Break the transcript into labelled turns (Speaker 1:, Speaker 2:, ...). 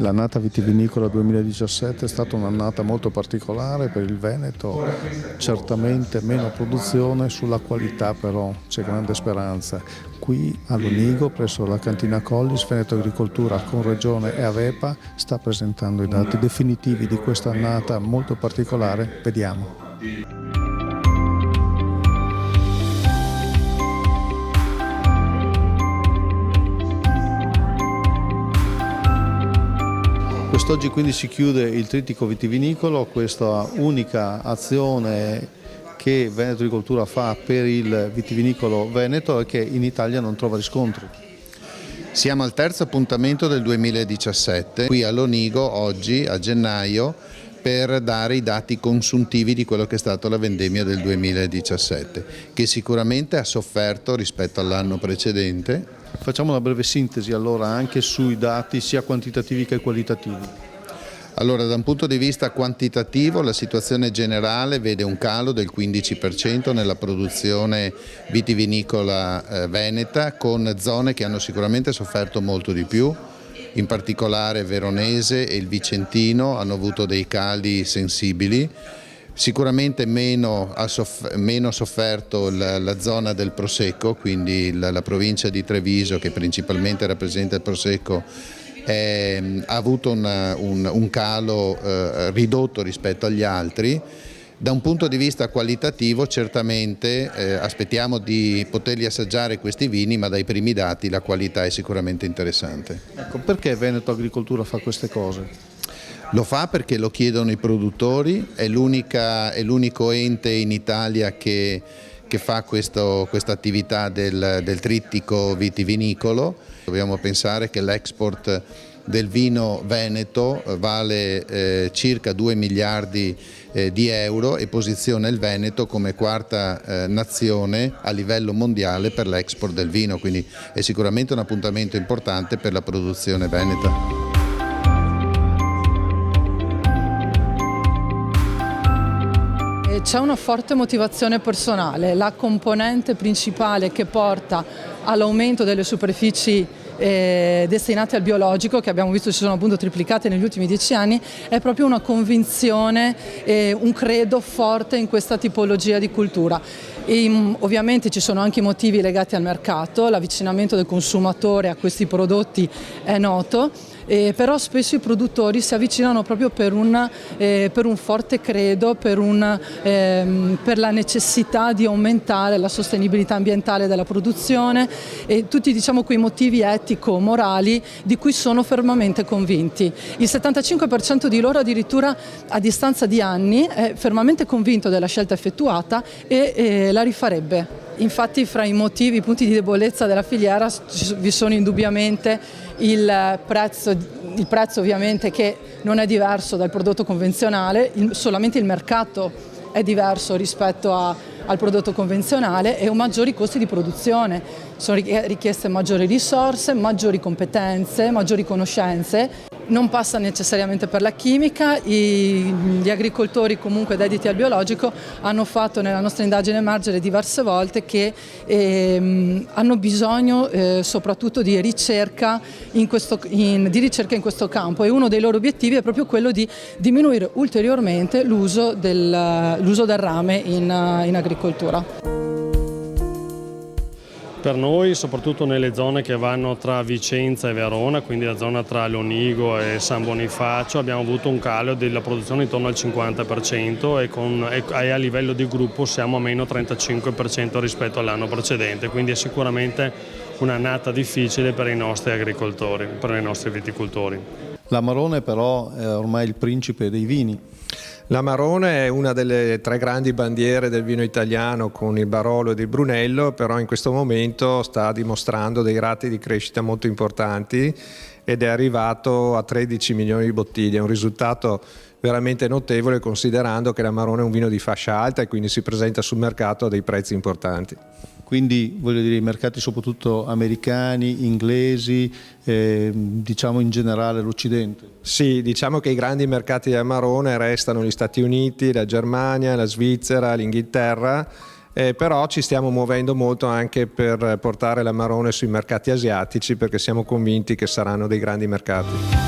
Speaker 1: L'annata vitivinicola 2017 è stata un'annata molto particolare per il Veneto, certamente meno produzione, sulla qualità però c'è grande speranza. Qui a Lonigo, presso la cantina Collis, Veneto Agricoltura con Regione e Avepa sta presentando i dati definitivi di questa annata molto particolare. Vediamo. Quest'oggi quindi si chiude il trittico vitivinicolo, questa unica azione che Veneto Agricoltura fa per il vitivinicolo veneto e che in Italia non trova riscontri.
Speaker 2: Siamo al terzo appuntamento del 2017, qui a Lonigo oggi a gennaio, per dare i dati consuntivi di quello che è stata la vendemmia del 2017, che sicuramente ha sofferto rispetto all'anno precedente.
Speaker 1: Facciamo una breve sintesi allora anche sui dati sia quantitativi che qualitativi.
Speaker 2: Allora, da un punto di vista quantitativo la situazione generale vede un calo del 15% nella produzione vitivinicola veneta, con zone che hanno sicuramente sofferto molto di più. In particolare Veronese e il Vicentino hanno avuto dei cali sensibili. Sicuramente meno ha sofferto la zona del Prosecco, quindi la provincia di Treviso, che principalmente rappresenta il Prosecco, ha avuto un calo ridotto rispetto agli altri. Da un punto di vista qualitativo certamente aspettiamo di poterli assaggiare questi vini, ma dai primi dati la qualità è sicuramente interessante.
Speaker 1: Ecco, perché Veneto Agricoltura fa queste cose?
Speaker 2: Lo fa perché lo chiedono i produttori, è l'unico ente in Italia che fa questa attività del trittico vitivinicolo. Dobbiamo pensare che l'export del vino veneto vale circa 2 miliardi di euro e posiziona il Veneto come quarta nazione a livello mondiale per l'export del vino, quindi è sicuramente un appuntamento importante per la produzione veneta.
Speaker 3: C'è una forte motivazione personale, la componente principale che porta all'aumento delle superfici destinate al biologico, che abbiamo visto si sono appunto triplicate negli ultimi 10 anni, è proprio una convinzione, un credo forte in questa tipologia di cultura. Ovviamente ci sono anche motivi legati al mercato, l'avvicinamento del consumatore a questi prodotti è noto, però spesso i produttori si avvicinano proprio per un forte credo, per la necessità di aumentare la sostenibilità ambientale della produzione e tutti quei motivi etico-morali di cui sono fermamente convinti. Il 75% di loro addirittura a distanza di anni è fermamente convinto della scelta effettuata e la rifarebbe. Infatti fra i motivi, i punti di debolezza della filiera vi sono indubbiamente il prezzo ovviamente che non è diverso dal prodotto convenzionale, solamente il mercato è diverso rispetto al prodotto convenzionale e maggiori costi di produzione. Sono richieste maggiori risorse, maggiori competenze, maggiori conoscenze. Non passa necessariamente per la chimica, gli agricoltori comunque dediti al biologico hanno fatto nella nostra indagine emergere diverse volte che hanno bisogno soprattutto di ricerca in questo campo e uno dei loro obiettivi è proprio quello di diminuire ulteriormente l'uso del rame in agricoltura.
Speaker 4: Per noi, soprattutto nelle zone che vanno tra Vicenza e Verona, quindi la zona tra Lonigo e San Bonifacio, abbiamo avuto un calo della produzione intorno al 50% e a livello di gruppo siamo a meno 35% rispetto all'anno precedente, quindi è sicuramente un'annata difficile per i nostri agricoltori, per i nostri viticoltori.
Speaker 1: L'Amarone però è ormai il principe dei vini.
Speaker 5: L'Amarone è una delle 3 grandi bandiere del vino italiano con il Barolo ed il Brunello, però in questo momento sta dimostrando dei rati di crescita molto importanti ed è arrivato a 13 milioni di bottiglie, un risultato veramente notevole considerando che l'Amarone è un vino di fascia alta e quindi si presenta sul mercato a dei prezzi importanti.
Speaker 1: Quindi voglio dire i mercati soprattutto americani, inglesi, diciamo in generale l'Occidente.
Speaker 5: Sì, diciamo che i grandi mercati del Amarone restano gli Stati Uniti, la Germania, la Svizzera, l'Inghilterra, però ci stiamo muovendo molto anche per portare l'Amarone sui mercati asiatici perché siamo convinti che saranno dei grandi mercati.